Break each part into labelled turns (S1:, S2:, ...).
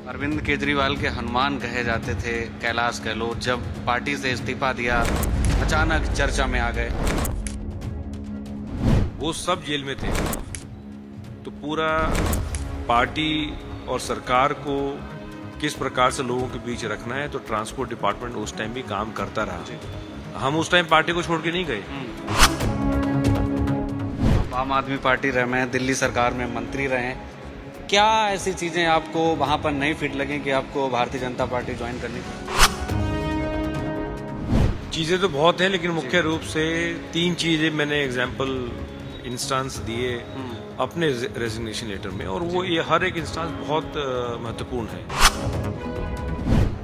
S1: अरविंद केजरीवाल के हनुमान कहे जाते थे कैलाश गहलोत, जब पार्टी से इस्तीफा दिया अचानक चर्चा में आ गए।
S2: वो सब जेल में थे, तो पूरा पार्टी और सरकार को किस प्रकार से लोगों के बीच रखना है, तो ट्रांसपोर्ट डिपार्टमेंट उस टाइम भी काम करता रहा। हम उस टाइम पार्टी को छोड़ के नहीं गए।
S1: आम आदमी पार्टी रहे हैं, दिल्ली सरकार में मंत्री रहे, क्या ऐसी चीजें आपको वहां पर नहीं फिट लगी कि आपको भारतीय जनता पार्टी ज्वाइन करनी पड़ी?
S2: चीजें तो बहुत हैं, लेकिन मुख्य रूप से 3 चीजें मैंने एग्जाम्पल इंस्टांस दिए अपने रेजिग्नेशन लेटर में, और वो ये हर एक इंस्टांस बहुत महत्वपूर्ण है।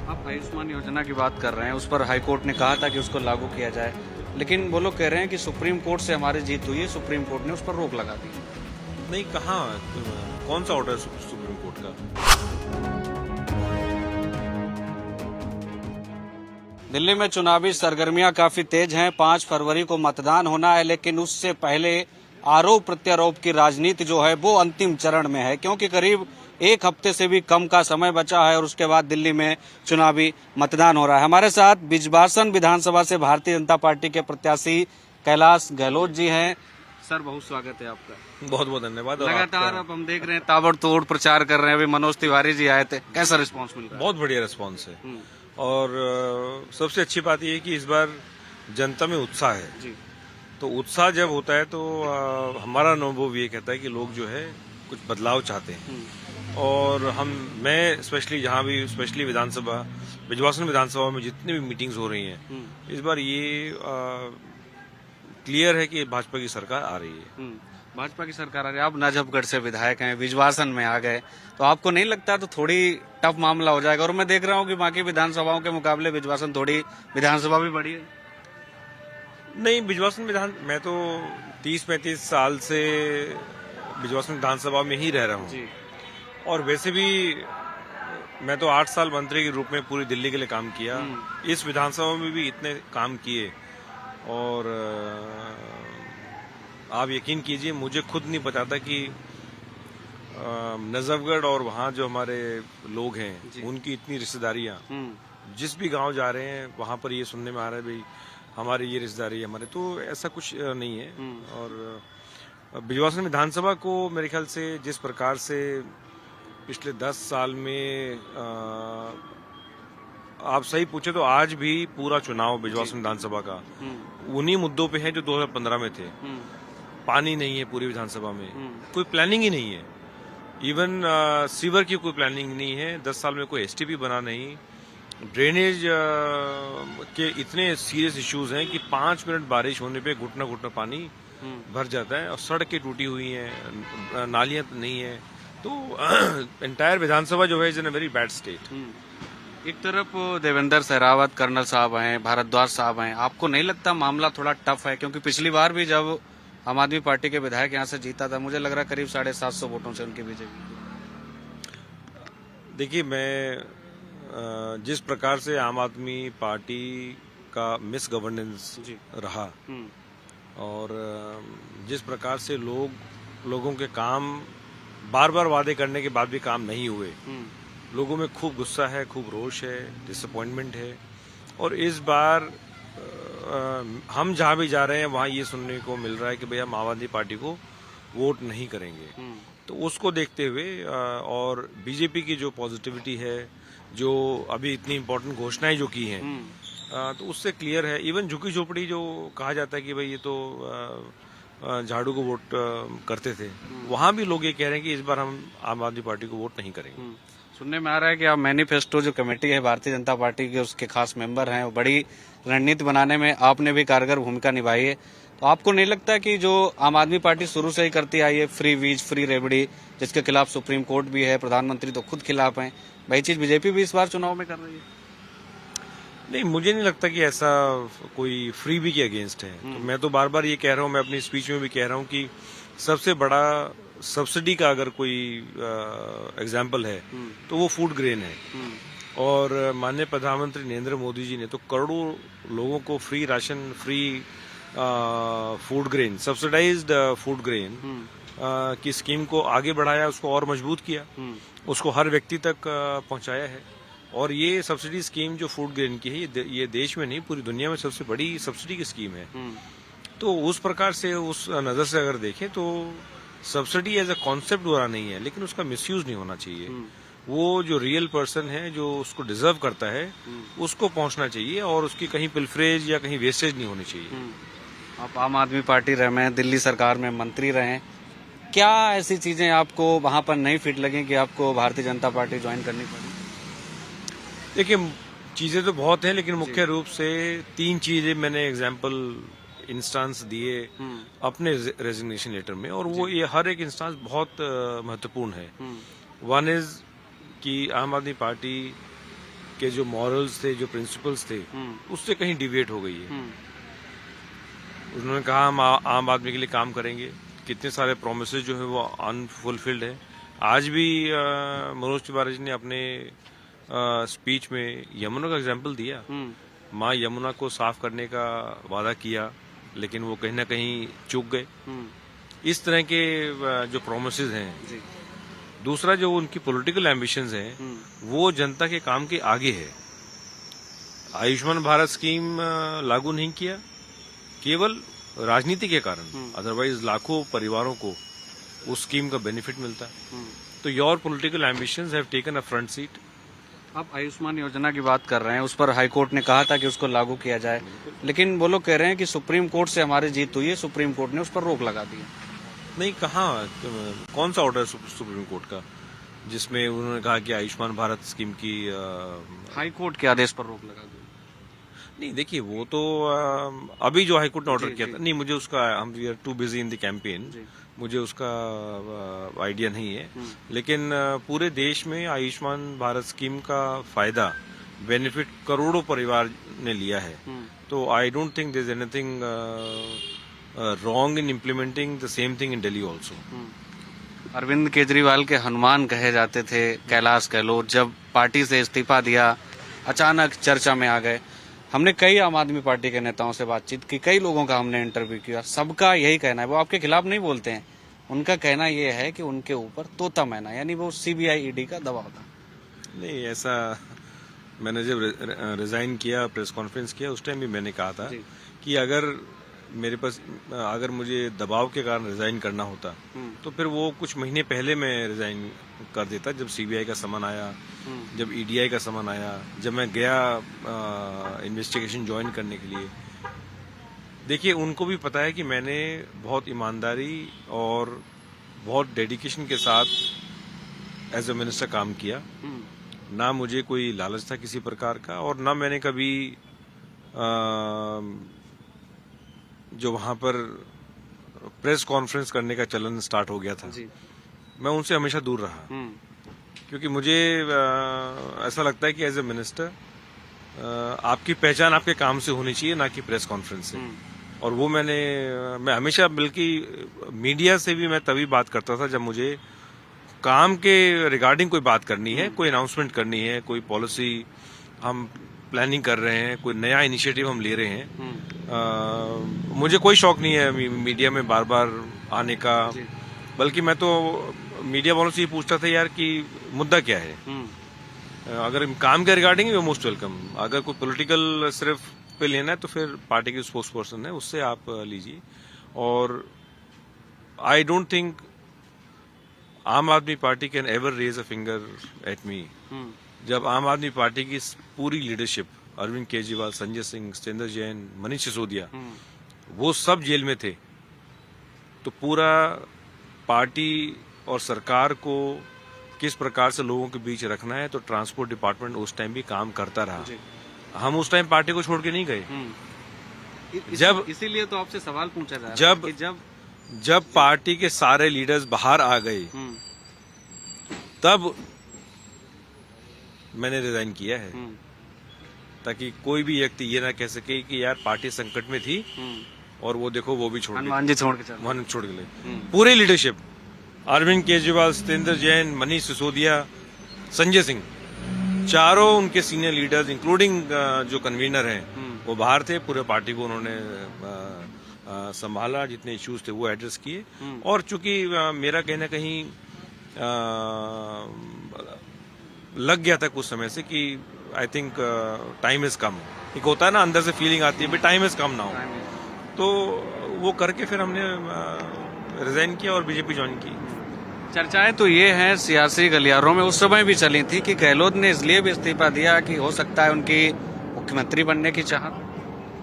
S1: आप आयुष्मान योजना की बात कर रहे हैं, उस पर हाईकोर्ट ने कहा था कि उसको लागू किया जाए, लेकिन वो लोग कह रहे हैं कि सुप्रीम कोर्ट से हमारी जीत हुई है, सुप्रीम कोर्ट ने उस पर रोक लगा दी।
S2: नहीं, कहाँ, कौन सा ऑर्डर सुप्रीम कोर्ट का?
S1: दिल्ली में चुनावी सरगर्मियां काफी तेज हैं। 5 फरवरी को मतदान होना है, लेकिन उससे पहले आरोप प्रत्यारोप की राजनीति जो है वो अंतिम चरण में है, क्योंकि करीब 1 हफ्ते से भी कम का समय बचा है और उसके बाद दिल्ली में चुनावी मतदान हो रहा है। हमारे साथ बिजबासन विधानसभा से भारतीय जनता पार्टी के प्रत्याशी कैलाश गहलोत जी हैं। सर, बहुत स्वागत है आपका।
S2: बहुत बहुत धन्यवाद।
S1: लगातार अब हम देख रहे हैं ताबड़तोड़ प्रचार कर रहे हैं। अभी मनोज तिवारी जी आए थे, कैसा रिस्पांस मिल रहा है?
S2: बहुत बढ़िया रिस्पांस है, और सबसे अच्छी बात यह है कि इस बार जनता में उत्साह है
S1: जी।
S2: तो उत्साह जब होता है तो हमारा अनुभव ये कहता है कि लोग जो है कुछ बदलाव चाहते हैं। और मैं स्पेशली विधानसभा बिजवासन विधानसभा में जितनी भी मीटिंग्स हो रही हैं, इस बार ये क्लियर है कि भाजपा की सरकार आ रही है।
S1: भाजपा की सरकार आ रही है। आप नजफगढ़ से विधायक हैं, बिजवासन में आ गए, तो आपको नहीं लगता तो थोड़ी टफ मामला हो जाएगा? और मैं देख रहा हूँ कि बाकी विधानसभाओं के मुकाबले बिजवासन थोड़ी विधानसभा भी बड़ी है।
S2: नहीं, मैं तो 30-35 साल से बिजवासन विधानसभा में ही रह रहा हूँ, और वैसे भी मैं तो 8 साल मंत्री के रूप में पूरी दिल्ली के लिए काम किया। इस विधानसभा में भी इतने काम किए, और आप यकीन कीजिए मुझे खुद नहीं पता था कि नजफगढ़ और वहाँ जो हमारे लोग हैं उनकी इतनी रिश्तेदारियां, जिस भी गांव जा रहे हैं वहां पर ये सुनने में आ रहा है भाई हमारी ये रिश्तेदारी है हमारे, तो ऐसा कुछ नहीं है। और बिजवासन विधानसभा को मेरे ख्याल से जिस प्रकार से पिछले 10 साल में आप सही पूछे तो आज भी पूरा चुनाव बिजवासन विधानसभा का उन्हीं मुद्दों पे है जो 2015 में थे। पानी नहीं है पूरी विधानसभा में, कोई प्लानिंग ही नहीं है, इवन सीवर की कोई प्लानिंग नहीं है। 10 साल में कोई एसटीपी बना नहीं, ड्रेनेज के इतने सीरियस इश्यूज हैं कि 5 मिनट बारिश होने पे घुटना घुटना पानी भर जाता है, और सड़कें टूटी हुई हैं, नालियां नहीं है, तो एंटायर विधानसभा जो है is in a very bad state.
S1: एक तरफ देवेंद्र सहरावत, कर्नल साहब हैं, भारद्वाज साहब हैं, आपको नहीं लगता मामला थोड़ा टफ है? क्योंकि पिछली बार भी जब आम आदमी पार्टी के विधायक यहाँ से जीता था, मुझे लग रहा करीब 750 वोटों से उनकी बीजेपी।
S2: देखिए, मैं जिस प्रकार से आम आदमी पार्टी का मिस गवर्नेंस रहा, और जिस प्रकार से लोगों के काम बार बार वादे करने के बाद भी काम नहीं हुए, लोगों में खूब गुस्सा है, खूब रोष है, डिसअपॉइंटमेंट है। और इस बार हम जहां भी जा रहे हैं वहां ये सुनने को मिल रहा है कि भैया हम आम आदमी पार्टी को वोट नहीं करेंगे। तो उसको देखते हुए और बीजेपी की जो पॉजिटिविटी है, जो अभी इतनी इम्पोर्टेंट घोषणाएं जो की हैं, तो उससे क्लियर है। इवन झुकी झोपड़ी जो कहा जाता है कि भाई ये तो झाड़ू को वोट करते थे, वहां भी लोग ये कह रहे हैं कि इस बार हम आम आदमी पार्टी को वोट नहीं करेंगे।
S1: सुनने में आ रहा है कि आप मैनिफेस्टो जो कमेटी है भारतीय जनता पार्टी के, उसके खास मेंबर हैं, बड़ी रणनीति बनाने में आपने भी कारगर भूमिका निभाई है। तो आपको नहीं लगता कि जो आम आदमी पार्टी शुरू से ही करती आई है, फ्री वीज, फ्री रेबड़ी, जिसके खिलाफ सुप्रीम कोर्ट भी है, प्रधानमंत्री तो खुद खिलाफ हैं, वही चीज बीजेपी भी इस बार चुनाव में कर रही है?
S2: नहीं, मुझे नहीं लगता कि ऐसा कोई फ्री बी के अगेंस्ट है। तो मैं तो बार बार ये कह रहा हूँ, मैं अपनी स्पीच में भी कह रहा हूँ कि सबसे बड़ा सब्सिडी का अगर कोई एग्जाम्पल है तो वो फूड ग्रेन है। और माननीय प्रधानमंत्री नरेंद्र मोदी जी ने तो करोड़ों लोगों को free ration, free food grain, subsidised food grain की स्कीम को आगे बढ़ाया, उसको और मजबूत किया, उसको हर व्यक्ति तक पहुंचाया है। और ये सब्सिडी स्कीम जो फूड ग्रेन की है, ये देश में नहीं पूरी दुनिया में सबसे बड़ी सब्सिडी की स्कीम है। तो उस प्रकार से, उस नजर से अगर देखें तो सब्सिडी एज अ कॉन्सेप्ट बुरा नहीं है, लेकिन उसका मिसयूज नहीं होना चाहिए। वो जो रियल पर्सन है, जो उसको डिजर्व करता है, उसको पहुंचना चाहिए और उसकी कहीं पिलफ्रेज या कहीं वेस्टेज नहीं होनी चाहिए।
S1: आप आम आदमी पार्टी रहे हैं, दिल्ली सरकार में मंत्री रहे हैं, क्या ऐसी चीजें आपको वहां पर नहीं फिट लगी कि आपको भारतीय जनता पार्टी ज्वाइन करनी पड़ी?
S2: देखिए, चीजें तो बहुत हैं, लेकिन मुख्य रूप से 3 चीजें मैंने एग्जाम्पल इंस्टांस दिए अपने रेजिग्नेशन लेटर में, और वो ये हर एक इंस्टांस बहुत महत्वपूर्ण है। वन इज कि आम आदमी पार्टी के जो मॉरल्स थे, जो प्रिंसिपल्स थे, उससे कहीं डिविएट हो गई है। उन्होंने कहा हम आम आदमी के लिए काम करेंगे, कितने सारे प्रोमिसेस जो है वो अनफुलफिल्ड है। आज भी मनोज तिवारी जी ने अपने स्पीच में यमुना का एग्जाम्पल दिया। माँ यमुना को साफ करने का वादा किया, लेकिन वो कहीं ना कहीं चूक गए। इस तरह के जो प्रोमिसेस हैं। दूसरा, जो उनकी पॉलिटिकल एम्बिशंस हैं, वो जनता के काम के आगे है। आयुष्मान भारत स्कीम लागू नहीं किया केवल राजनीति के कारण, अदरवाइज लाखों परिवारों को उस स्कीम का बेनिफिट मिलता है। तो your political ambitions have taken a front seat.
S1: आप आयुष्मान योजना की बात कर रहे हैं, उस पर हाईकोर्ट ने कहा था कि उसको लागू किया जाए, लेकिन वो लोग कह रहे हैं कि सुप्रीम कोर्ट से हमारी जीत हुई है, सुप्रीम कोर्ट ने उस पर रोक लगा दी है।
S2: नहीं, कहाँ, कौन सा ऑर्डर सुप्रीम कोर्ट का जिसमें उन्होंने कहा कि आयुष्मान भारत स्कीम की
S1: हाईकोर्ट के आदेश पर रोक लगा दी?
S2: नहीं, देखिए, वो तो अभी जो हाईकोर्ट ने ऑर्डर किया था, नहीं, मुझे उसका, हम we are too busy in the campaign, मुझे उसका आइडिया नहीं है। लेकिन पूरे देश में आयुष्मान भारत स्कीम का फायदा, बेनिफिट करोड़ों परिवार ने लिया है। तो I don't think there is anything wrong in implementing the same thing in Delhi also.
S1: Arvind Kejriwal के हनुमान कहे जाते थे कैलाश गहलोत, जब पार्टी से इस्तीफा दिया अचानक चर्चा में आ गए। हमने कई आम आदमी पार्टी के नेताओं से बातचीत की, कई लोगों का हमने इंटरव्यू किया, सबका यही कहना है, वो आपके खिलाफ नहीं बोलते हैं, उनका कहना ये है कि उनके ऊपर तोता मैना, यानी वो सीबीआई ईडी का दबाव था।
S2: नहीं, ऐसा, मैंने जब रिजाइन किया, प्रेस कॉन्फ्रेंस किया, उस टाइम भी मैंने कहा था कि अगर मेरे पास, अगर मुझे दबाव के कारण रिजाइन करना होता तो फिर वो कुछ महीने पहले मैं रिजाइन कर देता, जब सीबीआई का समन आया, जब ईडीआई का समन आया, जब मैं गया इन्वेस्टिगेशन ज्वाइन करने के लिए। देखिए, उनको भी पता है कि मैंने बहुत ईमानदारी और बहुत डेडिकेशन के साथ एज ए मिनिस्टर काम किया। ना मुझे कोई लालच था किसी प्रकार का, और ना मैंने कभी जो वहां पर प्रेस कॉन्फ्रेंस करने का चलन स्टार्ट हो गया था, मैं उनसे हमेशा दूर रहा। क्योंकि मुझे ऐसा लगता है कि एज ए मिनिस्टर आपकी पहचान आपके काम से होनी चाहिए, ना कि प्रेस कॉन्फ्रेंस से। और वो मैं हमेशा, बल्कि मीडिया से भी मैं तभी बात करता था जब मुझे काम के रिगार्डिंग कोई बात करनी है, कोई अनाउंसमेंट करनी है, कोई पॉलिसी हम प्लानिंग कर रहे हैं, कोई नया इनिशिएटिव हम ले रहे हैं। मुझे कोई शौक नहीं है मीडिया में बार बार आने का, बल्कि मैं तो मीडिया वालों से ये पूछता था यार कि मुद्दा क्या है। अगर काम के रिगार्डिंग है, मोस्ट वेलकम। अगर कोई पॉलिटिकल सिर्फ पे लेना है तो फिर पार्टी के स्पोक्स पर्सन है, उससे आप लीजिए। और आई don't think Aam Aadmi Party can ever raise a finger at me. जब आम आदमी पार्टी की पूरी लीडरशिप, अरविंद केजरीवाल, संजय सिंह, सत्येंद्र जैन, मनीष सिसोदिया, वो सब जेल में थे, तो पूरा पार्टी और सरकार को किस प्रकार से लोगों के बीच रखना है, तो ट्रांसपोर्ट डिपार्टमेंट उस टाइम भी काम करता रहा। हम उस टाइम पार्टी को छोड़ के नहीं गए। जब
S1: इसीलिए तो आपसे सवाल पूछा जा रहा है कि
S2: जब पार्टी के सारे लीडर्स बाहर आ गए, तब मैंने रिजाइन किया है, ताकि कोई भी व्यक्ति ये ना कह सके कि यार पार्टी संकट में थी और वो देखो वो भी छोड़ के गए। पूरे लीडरशिप, अरविंद केजरीवाल, सत्येंद्र जैन, मनीष सिसोदिया, संजय सिंह, चारों उनके सीनियर लीडर्स, इंक्लूडिंग जो कन्वीनर हैं, वो बाहर थे। पूरे पार्टी को उन्होंने संभाला, जितने इश्यूज थे वो एड्रेस किए। और चूंकि मेरा कहीं ना कहीं लग गया था कुछ समय से कि I think time is come, एक होता है ना अंदर से फीलिंग आती है, टाइम इज कम नाउ, तो वो करके फिर हमने रिजाइन किया और बीजेपी ज्वाइन की।
S1: चर्चाएं तो ये हैं सियासी गलियारों में उस समय भी चली थी कि गहलोत ने इसलिए भी इस्तीफा दिया कि हो सकता है उनकी मुख्यमंत्री बनने की चाहत।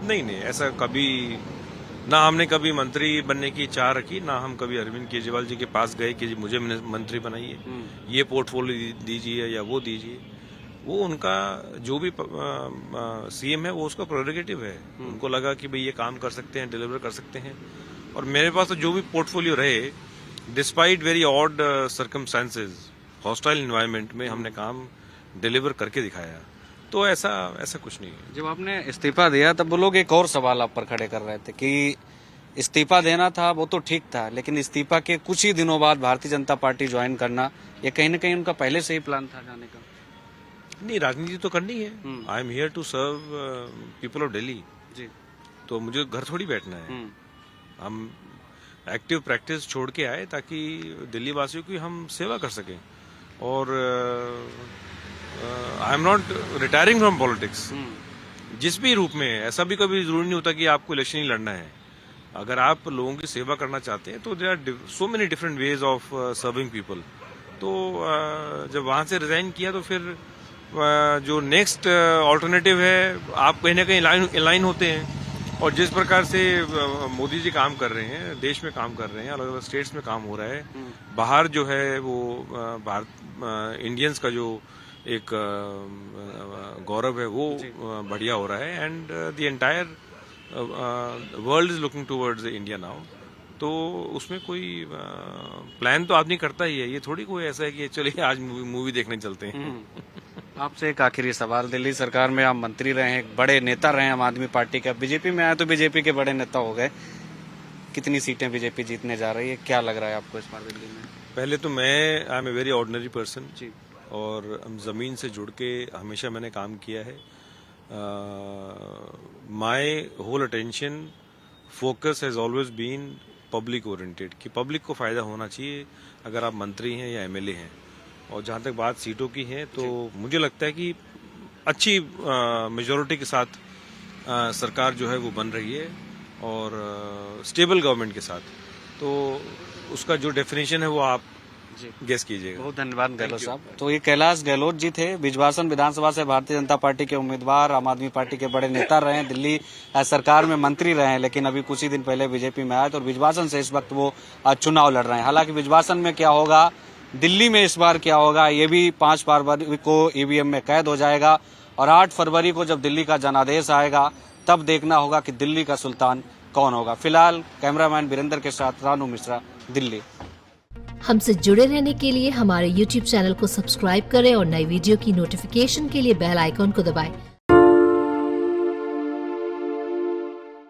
S2: नहीं, ऐसा कभी ना हमने कभी मंत्री बनने की चाह रखी, ना हम कभी अरविंद केजरीवाल जी के पास गए कि जी मुझे मंत्री बनाइए, ये पोर्टफोलियो दीजिए या वो दीजिए। वो उनका जो भी सीएम है वो उसका प्रेरोगेटिव है, उनको लगा कि भाई ये काम कर सकते हैं, डिलीवर कर सकते हैं। और मेरे पास तो जो भी पोर्टफोलियो रहे, despite very odd circumstances, hostile environment में हमने काम डिलीवर करके दिखाया। तो ऐसा कुछ नहीं है।
S1: जब आपने इस्तीफा दिया तब वो लोग एक और सवाल आप पर खड़े कर रहे थे कि इस्तीफा देना था वो तो ठीक था, लेकिन इस्तीफा के कुछ ही दिनों बाद भारतीय जनता पार्टी ज्वाइन करना, ये कहीं न कहीं उनका पहले से ही प्लान था जाने का।
S2: नहीं, राजनीति तो करनी है। I am here to serve people of Delhi ji, तो मुझे घर थोड़ी बैठना है। हम एक्टिव प्रैक्टिस छोड़ के आए ताकि दिल्ली वासियों की हम सेवा कर सकें। और I am not retiring from politics, जिस भी रूप में। ऐसा भी कभी जरूरी नहीं होता कि आपको इलेक्शन ही लड़ना है। अगर आप लोगों की सेवा करना चाहते हैं तो there are so many different ways of serving people. तो जब वहां से रिजाइन किया तो फिर जो नेक्स्ट ऑल्टरनेटिव है, आप कहीं ना कहीं अलाइन होते हैं। और जिस प्रकार से मोदी जी काम कर रहे हैं, देश में काम कर रहे हैं, अलग अलग स्टेट्स में काम हो रहा है, बाहर जो है वो भारत इंडियंस का जो एक गौरव है वो बढ़िया हो रहा है। And the entire world is looking towards India now. तो उसमें कोई प्लान तो आदमी करता ही है, ये थोड़ी कोई ऐसा है कि चलिए आज मूवी देखने चलते हैं।
S1: आपसे एक आखिरी सवाल, दिल्ली सरकार में आप मंत्री रहे हैं, बड़े नेता रहे हैं आम आदमी पार्टी के, बीजेपी में आए तो बीजेपी के बड़े नेता हो गए, कितनी सीटें बीजेपी जीतने जा रही है, क्या लग रहा है आपको इस बार दिल्ली में?
S2: पहले तो मैं I am a very ordinary person ji, और जमीन से जुड़ के हमेशा मैंने काम किया है। My whole attention focus has always been public oriented, कि पब्लिक को फायदा होना चाहिए अगर आप मंत्री हैं या एमएलए हैं। और जहां तक बात सीटों की है तो मुझे लगता है कि अच्छी मेजोरिटी के साथ सरकार जो है वो बन रही है, और स्टेबल गवर्नमेंट के साथ। तो उसका जो डेफिनेशन है वो आप गेस कीजिएगा।
S1: बहुत धन्यवाद गहलोत साहब। तो ये कैलाश गहलोत जी थे, बिजवासन विधानसभा से भारतीय जनता पार्टी के उम्मीदवार, आम आदमी पार्टी के बड़े नेता रहे हैं, दिल्ली सरकार में मंत्री रहे हैं, लेकिन अभी कुछ ही दिन पहले बीजेपी में आए तो बिजवासन से इस वक्त वो चुनाव लड़ रहे हैं। हालांकि बिजवासन में क्या होगा, दिल्ली में इस बार क्या होगा, ये भी 5 फरवरी को ईवीएम में कैद हो जाएगा। और 8 फरवरी को जब दिल्ली का जनादेश आएगा तब देखना होगा कि दिल्ली का सुल्तान कौन होगा। फिलहाल कैमरामैन वीरेंद्र के साथ रानू मिश्रा, दिल्ली।
S3: हमसे जुड़े रहने के लिए हमारे YouTube चैनल को सब्सक्राइब करें और नई वीडियो की नोटिफिकेशन के लिए बेल आइकॉन को दबाएं।